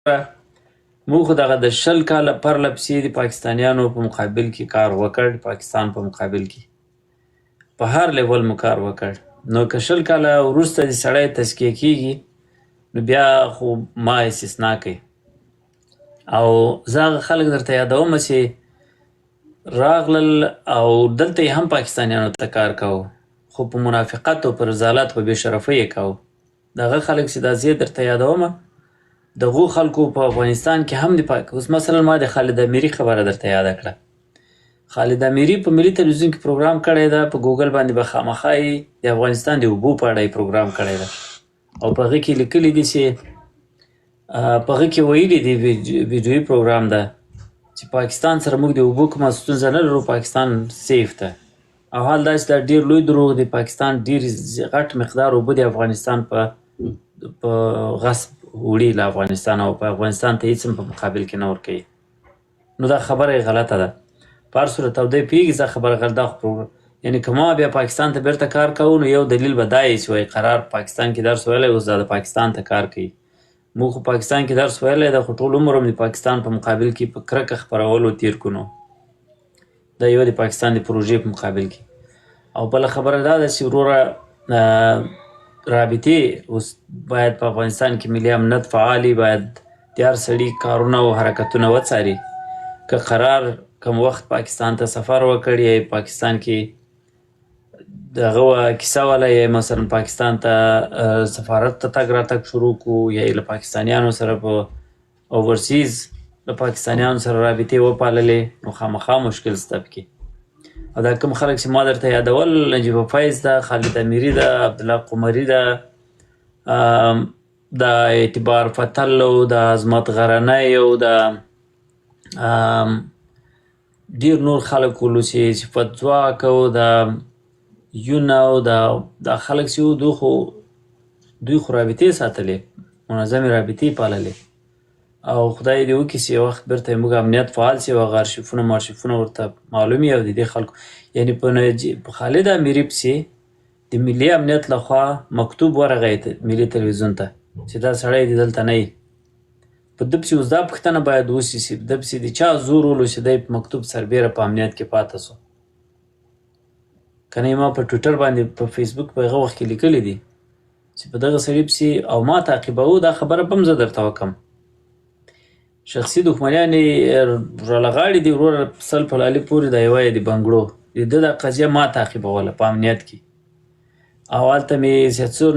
موږ خو دغه د 20 کاله پرله پسې د پاکستانیانو په مقابل کې کار وکړ، پاکستان په مقابل کې په هر لیول مو کار وکړ. نو که 20 کاله وروسته د سړی تزکیه کېږي نو بیا خو ما استثنا کوي. او زه هغه خلک درته یادوم چې راغلل او دلته یې هم پاکستانیانو ته کار کوو، خو په منافقت او په رذالت په بې شرفۍ یې کوو. دغه خلک چې دا زه درته یادومه دغو خلکو په افغانستان کې هم د اوس مثلا ما د خالد امیري خبره درته یاده کړه. خالد امیري په ملي تلویزیون کې پروګرام کړی ده، په ګوګل باندې به خامخا د افغانستان د اوبو په اړه یې پروګرام کړی ده او په هغې کې لیکلي دي چې په هغې کې ویلي دي ویډیویي پروګرام ده چې پاکستان سره موږ د اوبو کومه ستونزه نه لرو، پاکستان سیف ده. او حال دا چې دا ډېر لوی دروغ دی. پاکستان ډېر غټ مقدار اوبه د افغانستان په غصب وړي له افغانستان او په افغانستان ته هېڅ هم په مقابل کې نه ورکوي. نو دا خبره یې غلطه ده. په هر صورت او دی پوهېږي زه خبره غلطه خو یعنې که ما بیا پاکستان ته بیرته کار کوو نو یو دلیل به دا یې چې وایي قرار پاکستان کې درس ویلی اوس دا د پاکستان ته کار کوي. موږ خو پاکستان کې درس ویلی ده خو ټول عمر هم د پاکستان په مقابل کې په کرکه خپرولو تېر کړو. دا یو د پاکستان د پروژې په مقابل کې. او بله خبره دا ده چې وروره رابطې اوس باید په افغانستان کې ملي امنیت فعالي، باید د هر سړي کارونه او حرکتونه وڅاري. که قرار کم وخت پاکستان ته سفر وکړ یا پاکستان کې دغه کیسه وله یا مثلا پاکستان ته سفارت ته تګ راتګ شروع کړو یا له پاکستانیانو سره په اوورسیز له پاکستانیانو سره رابطې وپاللې نو خامخا مشکل شته پکې. او دا کوم خلک چې ما درته یادول نجیب فیض ده، خالد امیري ده، عبدالله قمري ده، د اعتبار فتل او د عظمت غرنی او د ډېر نور خلک ولو چې صفت ځواک او د یونه او دا خلک چې وو دوی خو رابطې ساتلې، منظمې رابطې پاللې. او خدای دې وکړي چې یو وخت بیرته موږ امنیت فعال شي او هغه ارشیفونه ورته معلوم وي او د دې خلکو یعنې په خالد امیري پسې د ملي امنیت لخوا مکتوب ورغی ملي تلویزیون ته چې دا سړی دې دلته نه وي. په ده پسې اوس دا پوښتنه باید وشي چې ده پسې د چا زور ولو چې دی په مکتوب سربیره په امنیت کې پاته سو. که نه ما په ټویټر باندې په فیسبوک په هغه وخت کې لیکلی دي چې په دغه سړي پسې او ما تعقیبوو. دا خبره به هم زه درته وکړم. شخصي دښمنیان یې رالغاړي دي وروره سل په لالي پورې دا یوه یې د بنګړو د ده دا قضیه ما تعقیبوله په امنیت کې. او هلته مې څو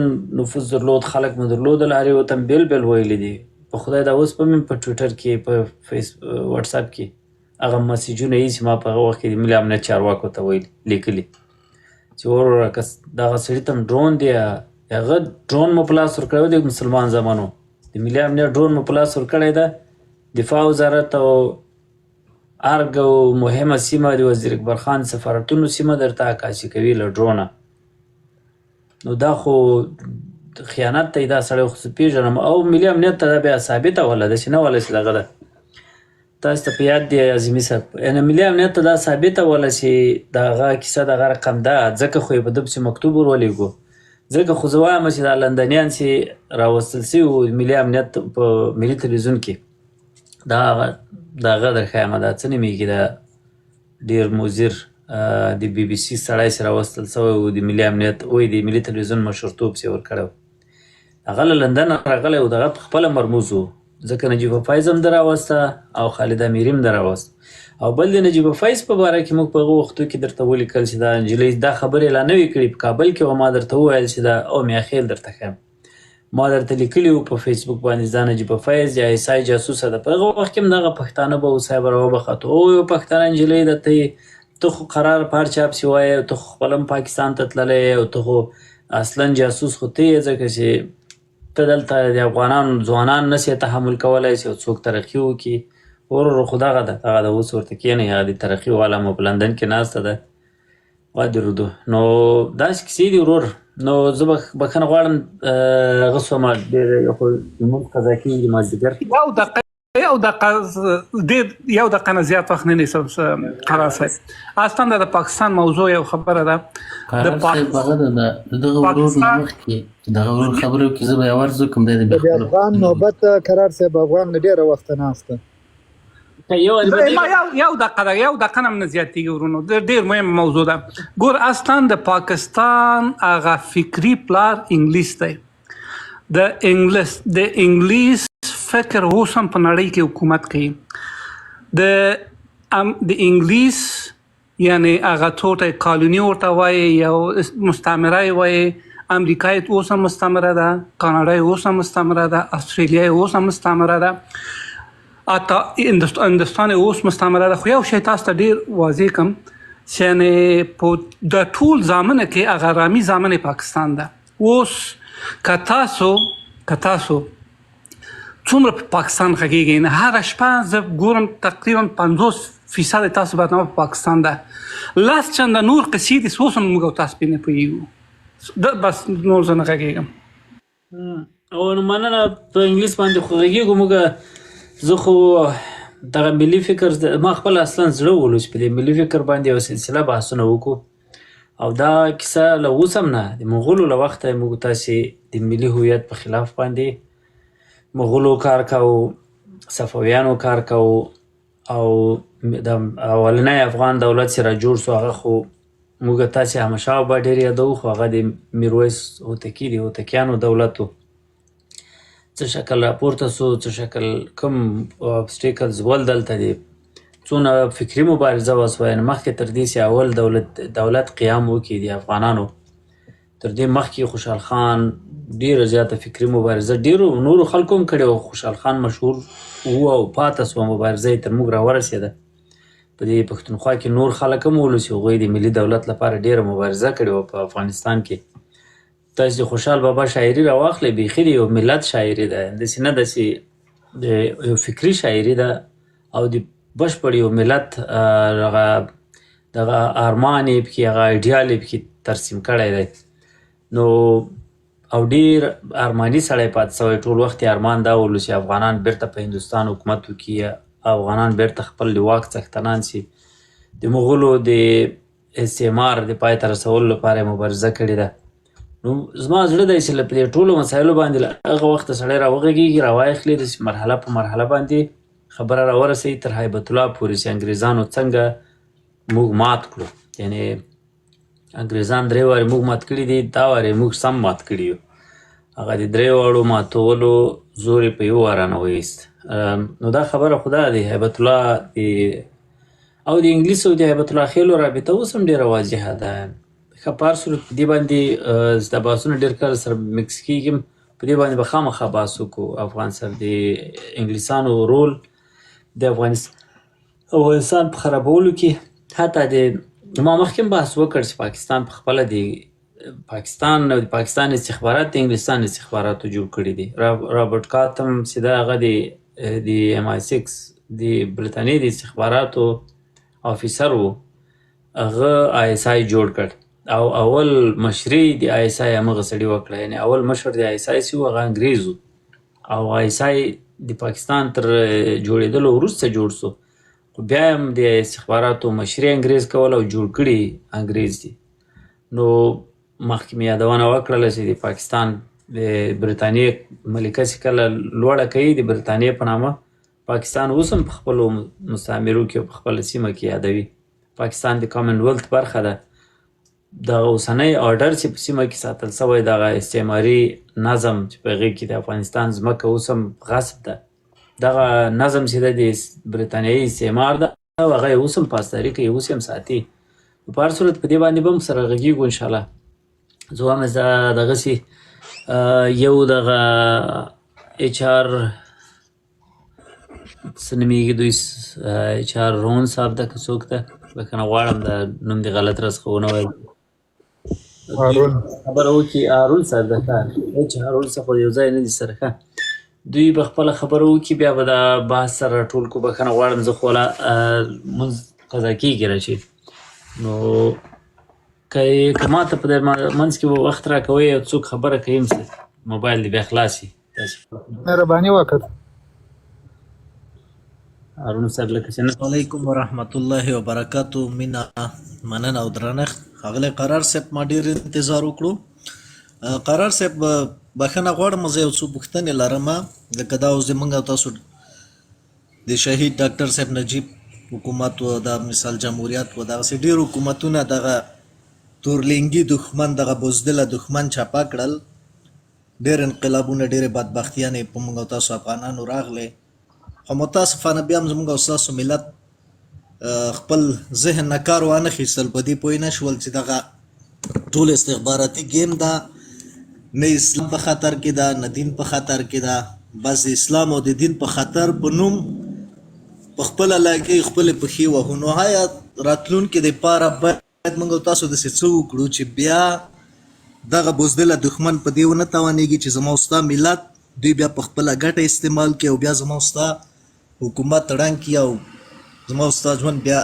نفوذ درلود، خلک مې درلودل، هر یو ته مې بیل بیل ویلي دي. په خدای دا اوس به مې په ټویټر کې په وټساپ کې هغه مسیجونه یي چې ما په هغه وخت کې د ملي امنیت چارواکو ته لیکلي چې وروره که دغه سړي ته ډرون دی هغه ډرون مو په لاس ورکړی و د مسلمان زامنو، د ملي امنیت ډرون مو په لاس ورکړی ده. دفاع وزارت او ارګ او مهمه سیمه د وزیر اکبر خان سفارتونو سیمه درته عکاسي کوي له ډرونه. نو دا خو خیانت ته دا سړی خو زه پېژنم. او ملي امنیت ته دا بیا ثابته وله ده چې نه وله چې دغه ده تاسو ته په یاد دی عظیمي صاحب، یعنې ملي امنیت ته دا ثابته وله چې د هغه کیسه دغه رقم ده، ځکه خو یې په ده پسې مکتوب ورولېږو. ځکه خو زه وایم چې دا لندنیان چې راوستل سوي وو ملي امنیت په ملي تلویزیون کې دا هغه درښایم دا څه نومېږي دا ډېر مضر د بي بي سي سړی چې راوستل سوی و د ملي امنیت د ملي تلویزیون مشرتوب چې یې ورکړی و هغه له لندن راغلی و، دغه پخپله مرموز و. ځکه نجیب فیض هم ده راوسته او خالد امیري هم ده راوسته. او بل د نجیب فیض په باره کې موږ په هغه وختو کې درته ولیکل چې دا نجلۍ دا خبرې لا نه وي کړي په کابل کې. او ما درته وویل چې دا او میاخیل درته ښیم، ما درته لیکلي وو په فیسبوک باندې دا نجیب فیض یا عیسی جاسوسه ده. په هغه وخت کې هم دغه پښتانه به و صاحب راوبخت او یو پښتانه نجلۍ ده ته خو قرار په هر چا پسې وایې، ته خو خپله هم پاکستان ته تللی او ته خو اصلا جاسوس خو ته یې، ځکه چې ته دلته د افغانانو ځوانان نسې تحمل کولی چې څوک ترقي وکړي. ورور خو دغه ده اوس ورته کښېنئ هغه د ترقي والا مو په لندن کې ناسته ده ودرېدو. نو داسې کیسې دي ورور. نو زه بخښنه غواړم هغه سومه ډېر خو لمونځ قضا کېږي مازدیګر یو یو دقیقه نه زیات وخت نه نیسم قرار صاحب. اصلا د پاکستان موضوع یو خبره ده. قرار صاحب هغه دغه ورور نه مخکې دغه ورور خبرو کې زه به یو عرض وکړم دی د افغان نوبت قرار صاحب افغان نه ډېره وخت ناسته یو دقیقه نه زیاتېږي ورونو. ډېر مهم موضوع ده. ګور اصلا د پاکستان هغه فکري پلار انګلیس دی. د انګلیس فکر اوس هم په نړۍ کې حکومت کوي. د انګلیس یعنی هغه ټوټه کالوني ورته وایي یا مستعمره یې وایي. امریکا یې اوس هم مستعمره ده، کاناډا یې اوس هم مستعمره ده، استرالیا یې اوس هم مستعمره ده، حتی هندوستان یې اوس مستعمره ده. خو یو شی تاسو ته ډېر واضح کړم چې یعنې په د ټول زامنه کې هغه رامي زامن پاکستان ده. اوس که تاسو څومره په پاکستان غږیږئ نه هره شپه زه ګورم تقریبا 50% تاسو برنامه په پاکستان ده. لاس چنده نور قصې دي اوس هم موږ او تاسو پرې نه پوهېږو. بس نور زه نه غږېږم. او نو مننه. په انګلیس باندې خو غږېږو موږ. زه خو دغه ملي فکر ما خپل اصلا زړه ولو چې په دې ملي فکر باندې یو سلسله بحثونه وکړو او دا کیسه له اوس هم نه د مغولو له وخته موږ تاسې د ملي هویت په خلاف باندې مغولو کار کوو، صفویانو کار کوو او د اولنی افغان دولت چې راجوړ شو هغه خو موږ تاسې همشاوبه ډېر یادوو خو هغه د میرویس هوتکي د هوتکیانو دولت و. څه شکل راپورته سو، څه شکل کوم obstacles ول دلته دي، څونه فکري مبارزه وسوه. یعنې مخکې تر دې چې اول دولت قیام وکړي د افغانانو تر دې مخکې خوشحال خان ډېره زیاته فکري مبارزه ډېرو نورو خلکو هم کړې وه. خوشحال خان مشهور و او پاته سوه مبارزه یې تر موږ راورسېده. په دې پښتونخوا کې نور خلک هم ولو چې هغوی د ملي دولت لپاره ډېره مبارزه کړې وه په افغانستان کې. تاسې د خوشحال بابا شاعري راواخلئ بیخي د یو ملت شاعري ده، داسې نه ده چې د یو فکري شاعري ده او د بشپړ یو ملت دغه ارمان یې پکې هغه ایډیال یې پکې ترسیم کړی دی. نو او ډېر ارماني سړی پاتې سوی. ټول وخت یې ارمان دا ولو چې افغانان بیرته په هندوستان حکومت وکړي، افغانان بیرته خپل د واک څښتنان شي. د مغولو د استعمار د پای ته رسولو لپاره یې مبارزه کړې ده. نو زما زړه دی چې په دې ټولو مسایلو باندې له هغه وخته سړی راوغږېږي، راواخلي، داسې مرحله په مرحله باندې خبره راورسوي تر هیبت الله پورې چې انګریزانو څنګه موږ مات کړو. یعنې انګریزان درې وارې موږ مات کړي دي، دا وارې موږ سم مات کړي یو. هغه د درې واړو ماتولو زور یې په یو واره نه وایست. نو دا خبره خو دا دی هیبت الله او د انګلیس او د هیبت الله خېلو رابطه اوس هم ډېره واضحه ده. ښه په هر صورت په دې باندې دا بحثونه ډېر کله سره مکس کېږي. په دې باندې به خامخا بحث وکړو افغان سره د انګلیسانو رول د افغانستان په خرابولو کې. حتی ما مخکې هم بحث وکړ چې پاکستان په خپله د پاکستان او د پاکستان استخبارات د انګلستان استخباراتو جوړ کړي دي. رابرټ کاتم چې دا هغه د MI6 د برټانیې د استخباراتو افیسر و، هغه ISI جوړ کړ او اول مشري د ISI همغه سړي وکړه. یعنې اول مشر د ISI چې و هغه انګریز و او ISI د پاکستان تر جوړېدلو وروسته جوړ سو. خو بیا هم د استخباراتو مشري انګریز کول او جوړ کړي انګریز دي. نو مخکې مې یادونه وکړله چې د پاکستان د برټانیې ملکه چې کله لوړه کوي د برټانیې په نامه پاکستان اوس هم په خپلو مستعمرو کې او په خپله سیمه کې یادوي. پاکستان د کامن ویلث برخه ده. دغه اوسنی آرډر چې په سیمه کې ساتل سوی دغه استعماري نظم چې په هغې کې د افغانستان ځمکه اوس هم غصب ده. دغه نظم چې ده د برټانیایي استعمار ده او هغه یې اوس هم پاسداري کوي، اوس یې هم ساتي. په هر صورت په دې باندې به هم سره غږېږو انشاءالله. زه وایم دغسې یو دغه HR څه نومېږي دوی HR رون صاحب ده که څوک ده بخښنه غواړم د نوم دې غلط راڅخه ونه ویل خبره وکړي. هارون صاحب ده چې هارون صاحب خو یو ځای نه دي سره ښه دوی به خپله خبره وکړي بیا به دا بحث سره راټول کړو. بخښنه غواړم زه خو لمونځ قضا کېږي راشي نو که ماته په دې منځ کې به وخت راکوئ او څوک خبره کوي موبایل دې بیا خلاص شي. مهرباني وکړه. هارون صاحب لکه چې نه علیکم ورحمت الله وبرکاتو. مینا مننه او درنښت. ښاغلی قرار صاحب ما ډېر انتظار وکړو. قرار صاحب بخښنه غواړم، زه یو څو پوښتنې لرم. لکه دا اوس زموږ او تاسو د شهید ډاکټر صاحب نجیب حکومت و دا مثال جمهوریت و دغسې ډېر حکومتونه دغه تورلینګي دښمن دغه بزدله دښمن چاپه کړل. ډېر انقلابونه ډېرې بدبختیانې په موږ او تاسو افغانانو راغلې، خو متاسفانه بیا هم زموږ او ستاسو ملت خپل ذهن نه کار وانه خیستل، په دې پوه نه شول چې دغه ټول استخباراتي گیم ده، نه اسلام په خطر کې ده نه دین په خطر کې ده، بس د اسلام او د دین په خطر په نوم په خپله لکۍ خپلې پښې وهو. نو آیا راتلونکي دپاره باید موږ او تاسو داسې څه وکړو چې بیا دغه بزدله دښمن په دې ونه توانېږي چې زما او ستا ملت دوی بیا په خپله ګټه استعمال کړي او بیا زما او ستا حکومت ړنګ کړي او زما او ستا ژوند بیا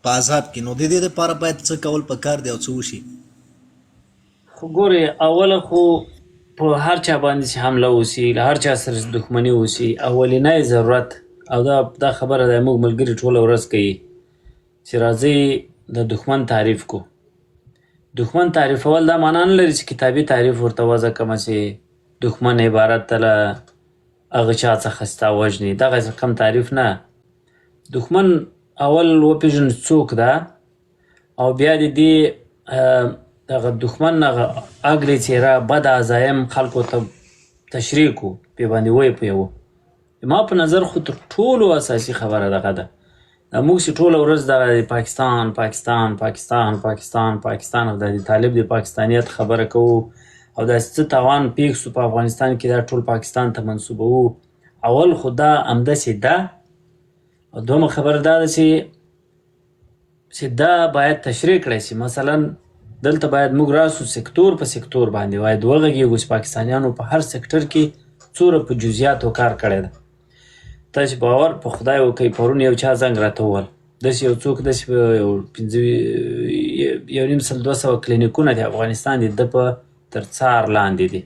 په عذاب کې. نو د دې دپاره باید څه کول پکار دی او څه وشي؟ خو ګورې اوله خو په هر چا باندې چې حمله وسي، له هر چا سره دښمني وسي، اولنی ضرورت او دا خبره ده موږ ملګري ټوله ورځ کوي چې راځئ د دښمن تعریف کو. دښمن تعریفول دا معنا نه لري چې کتابي تعریف ورته وضع کړمه چې دښمن عبارت ته له هغه چا څخه ستا وژني، دغسې کم تعریف نه. دښمن اول وپېژنو څوک ده او بیا د دې دغه دښمن هغه اګلې څېره بد عزایم خلکو ته تشریح کړو، پرې باندې ویې پوهوو. ما په نظر خو تر ټولو اساسي خبره دغه ده، دا موږ چې ټوله ورځ دغه پاکستان پاکستان پاکستان پاکستان پاکستان او د طالب د پاکستانیت خبره کوو او داسې څه تاوان پېښ سو په افغانستان کې دا ټول پاکستان ته منسوبوو. اول خو دا همداسې ده، او دویمه خبره دا ده چې دا باید تشریح کړی شي. مثلا دلته باید موږ راسو سکتور په سکتور باندې باید وغږېږو چې پاکستانیانو په هر سکتر کې څومره په جزیاتو کار کړی ده. تاسې باور په خدای وکئ، پرون یو چا زنګ راته وویل داسې یو څوک داسې یو نیم سل 200 کلینیکونه د افغانستان د ده په تر څار لاندې دي.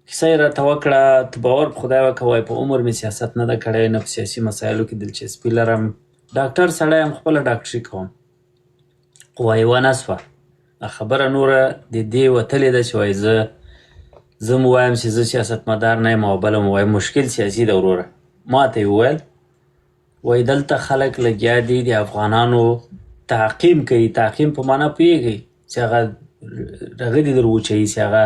کیسه یې راته وکړه، ته باور په خدای وکړه، وایي په عمر مې سیاست نه ده کړی، نه په سیاسي مسایلو کې دلچسپي لرم، ډاکټر سړی یم، خپله ډاکټري کوم. خو وایي ونه سوه خبره نوره د دې وتلې ده چې وایي زه مو وایم چې زه سیاستمدار نه یم او بله مو وایم مشکل سیاسي ده وروره. ما ته یې وویل وایي دلته خلک لګیا دي د افغانانو تعقیم کوي. تعقیم په معنا پوهېږئ چې هغه هغه دې در وچوي، چې هغه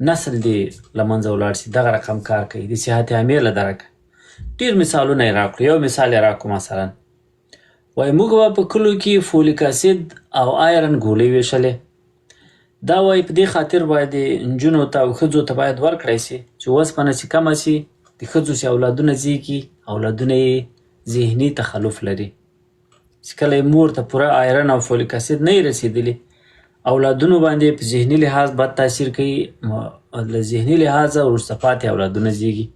نسل دې له منځه ولاړ شي، دغه رقم کار کوي د صحت عامې له درکه. ډېر مثالونه یې راکړو. یو مثال یې راکړو، مثلا وایي موږ به په کلو کې فولیک اسید او آیرن ګولۍ ویشلې. دا وایي په دې خاطر باید نجونو ته او ښځو ته باید ورکړی شي چې اوسپنه چې کمه شي، د ښځو چې اولادونه زېږي اولادونه یې ذهني تخلف لري، چې کله یې مور ته پوره آیرن او فولیک اسید نه یې رسېدلي، اولادونو باندې په ذهني لحاظ بد تاثیر کوي، له ذهني لحاظه وروسته پاتې اولادونه زېږي.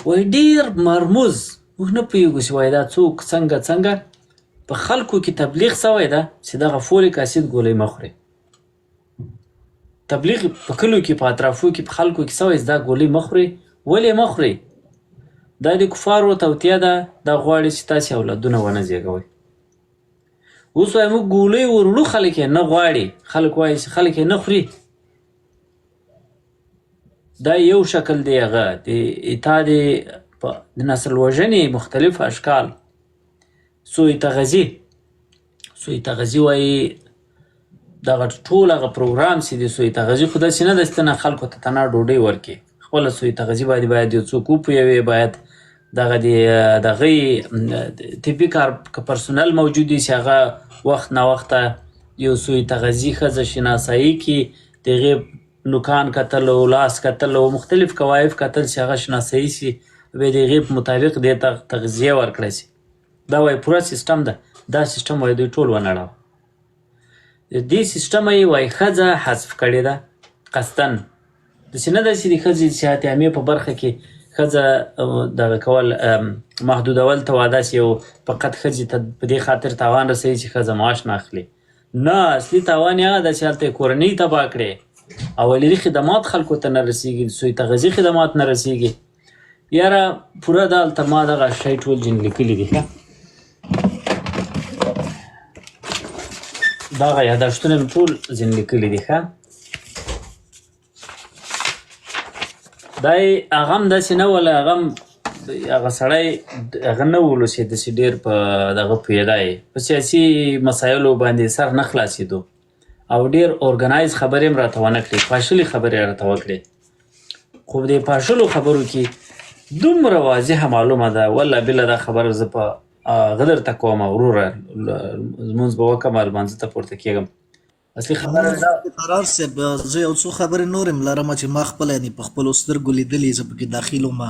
وایي ډېر مرموز موږ نه پوهېږو چې وایي دا څوک څنګه په خلکو کې تبلیغ سوی ده چې دغه فولیک اسید ګولۍ مه خورئ. تبلیغ په کلو کې په اطرافو کې په خلکو کې سوی چې دا ګولۍ مه خورئ. ولې مه خورئ؟ دا د کفارو توطیه ده، دا غواړي چې تاسې اولادونه ونه زېږوئ. اوس وایي موږ ګولۍ وروړو، خلک یې نه غواړي، خلک وایي چې خلک یې نه خوري. دا یو شکل دی. هغه د نسل وژنې مختلف اشکال. سوی تغذي وایي دغه ټول هغه پروګرام چې د سوی تغذي خو داسې نه ده چې ته نه خلکو ته تنه ډوډۍ ورکړي. خپله سوی تغذي باید یو څوک وپوهوي، باید دغه د هغې طبي پرسونل موجود وي چې هغه وخت ناوخته یو سوی تغذي ښځه شناسایي کړي، د هغې نوکان کتل او لاس کتل او مختلف کوایف کتل چې هغه شناسایي شي، بیا د هغې په مطابق دې ته تغذیه ورکړی شي. دا وایي پوره سیسټم ده. دا سیسټم وایي دوی ټول ونړوه. د دې سیسټمه یې وایي ښځه حذف کړې ده قصدن. داسې نه ده چې د ښځې صحت عامې په برخه کې ښځه دغه کول محدودول ته واده شي او فقط ښځې ته په دې خاطر تاوان رسوي چې ښځه معاش نه اخلي. نه، اصلي تاوان یې هغه ده چې هلته یې کورنۍ تباه کړې، اولي خدمات خلکو ته نه رسېږي، د سوی تغذي خدمات نه رسېږي. یاره پوره دلته ما دغه شی ټول جن لیکلي دي ښه دغه یادښتونه مې ټول ځین لیکلي دي ښه دا یې هغه هم داسې نه وله هغه سړی هغه نه ولو چې داسې ډېر په دغه پوهېده یې په سیاسي مسایلو باندې سر نه خلاصېدو او ډېر اورګنایز خبرې هم راته ونه کړې پاشلې خبرې یې راته وکړې خو په دې پاشلو خبرو کې دومره واضحه معلومه ده والله بله دا خبره زه په هغه درته کوم وروره لمونځ به وکړم لمانځه ته پورته کېږم اصلي خبره دا قرار صاحب زه یو څو خبرې نور هم لرم چې ما خپله یعنې په خپلو سترګو لیدلي زه پکې داخل وم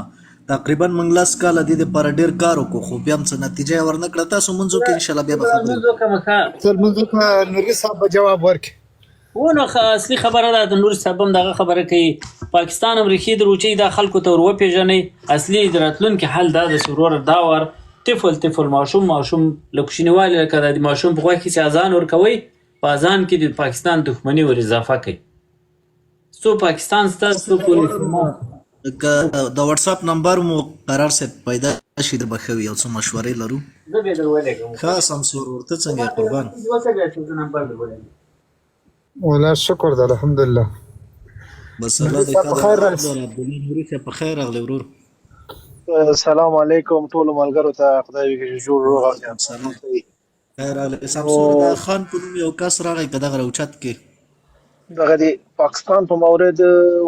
تقریبا موږ 10 کاله دې دپاره ډېر کار وکړو خو بیا هم څه نتیجه یې ورنه کړه تاسو مونځ وکړئ انشاءالله بیا به خبرې لمونځ وکړم ښه تر لمونځ وکړه نوري صاحب به جواب ورکړي نو اصلي خبره ده د نور صاحب هم دغه خبره کوي پاکستان هم ریښې دروچوي دا خلکو ته ور وپېژنئ اصلي د راتلونکي حل دا ده چې وروره دا ور طفل ماشوم له کوچنیوالي لکه د ماشوم په غوږ کې چې اذان ورکوئ په اذان کې د پاکستان دښمني ور اضافه کوي څو پاکستان سته څو پولیس که د واتساپ نمبر مو قرار صاحب پیدا شي در به ښه وي یو څه مشورې لرو زه بیا در ولېږم ښه سمسور ورته څنګه یې قربان اوسه بیا چې زه نمبر در ولېږم ولا شکر ده الحمدلله بس الله دې په خیر راشي. عبدالله نوري صاحب په خیر راغلی ورور السلام علیکم ټولو ملګرو ته خدای وکړي چې جوړ روغ او سلام خیر راغلی سمسور د خان په نوم یو کس راغی که دغه راوچت کې دغه د پاکستان په مورد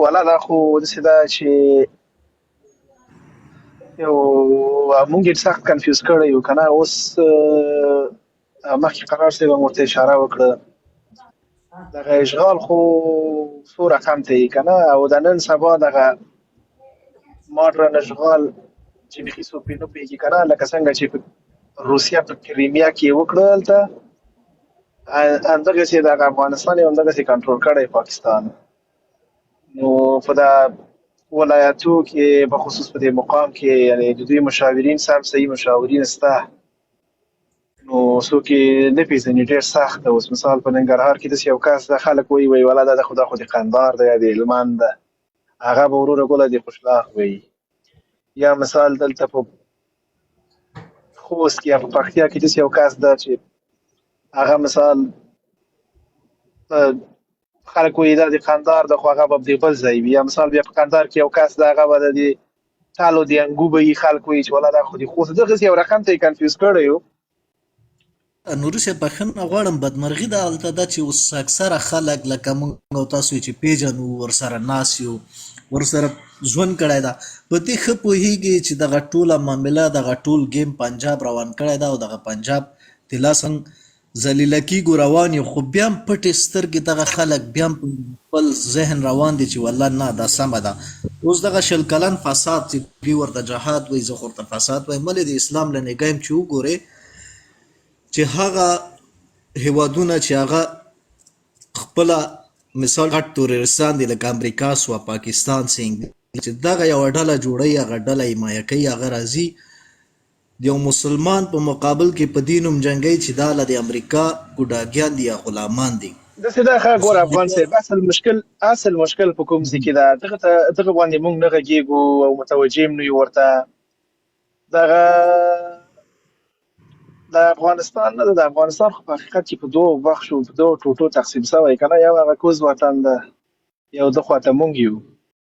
ولا دا خو داسې ده چې یو موږ یې سخت کنفیوز کړی یو که نه اوس مخکې قرار صاحب هم ورته اشاره وکړه دغه اشغال خو څو رقم ته یې که نه او د نن سبا دغه ماډرن اشغال چې بیخي څوک پرې نه پوهېږي که نه لکه څنګه چې روسیه په کریمیا کې یې وکړه هلته همدغسې دغه افغانستان یې همدغسې کنټرول کړی پاکستان نو په دا ولایتو کې په خصوص په دې مقام کې یعنې د دوی مشاورین سم صحیح مشاورین شته نو څوک یې نه پېژني ډېر سخت ده اوس مثال په ننګرهار کې داسې یو کس ده خلک وایي ولا دا خو د قندهار ده یا د هلمند ده هغه به وروره ګله د خوشلاخ وایي یا مثال دلته په خوست کې یا په پکتیا کې داسې یو کس ده چې هغه مثال خلک وایي دا د قندهار ده خو هغه به د بل ځای وي یا مثال بیا په قندهار کې یو کس ده هغه به د تالو د انګو به وي خلک وایي چې ولا دا خو د خوست دغسې یو رقم ته یې کنفیوز کړی و نوري صاحب بخښنه غواړم بدمرغي دا هلته ده چې اوس اکثره خلک لکه موږ او تاسو چې پیژنو ورسره ناست یو ورسره ژوند کړی ده په دې ښه پوهېږي چې دغه ټوله معامله دغه ټول ګیم پنجاب روان کړی ده او دغه پنجاب تلاسن ذلیله کېږو روان یو خو بیا هم پټې سترګې دغه خلک بیا هم خپل ذهن روان دي چې والله نه دا سمه ده اوس دغه شل کلن فساد چې دوی ورته جهاد وایي زه خو ورته فساد وایم ولې د اسلام له نګاه یم چې وګورې چې هغه هیوادونه چې هغه خپله مثال غټ تورستان دی لکه امریکا سوه پاکستان سه چې دغه یوه ډله جوړوي هغه ډله حمایه کوي هغه راځي د یو مسلمان په مقابل کې په دې نوم جنګوي چې دا له د امریکا ګوډاګیان دي یا غلامان دي داسې ده ښه ګوره افغان صاحب اصل مشکل په کوم ځای کې ده دغه باندې موږ نه غږېږو او متوجه هم نه یو ورته دغه د افغانستان نه ده د افغانستان خو په حقیقت کې په دوو بخشو په دوو ټوټو تقسیم شوی که نه یو هغه کوز وطن ده یو ده خواته موږ یو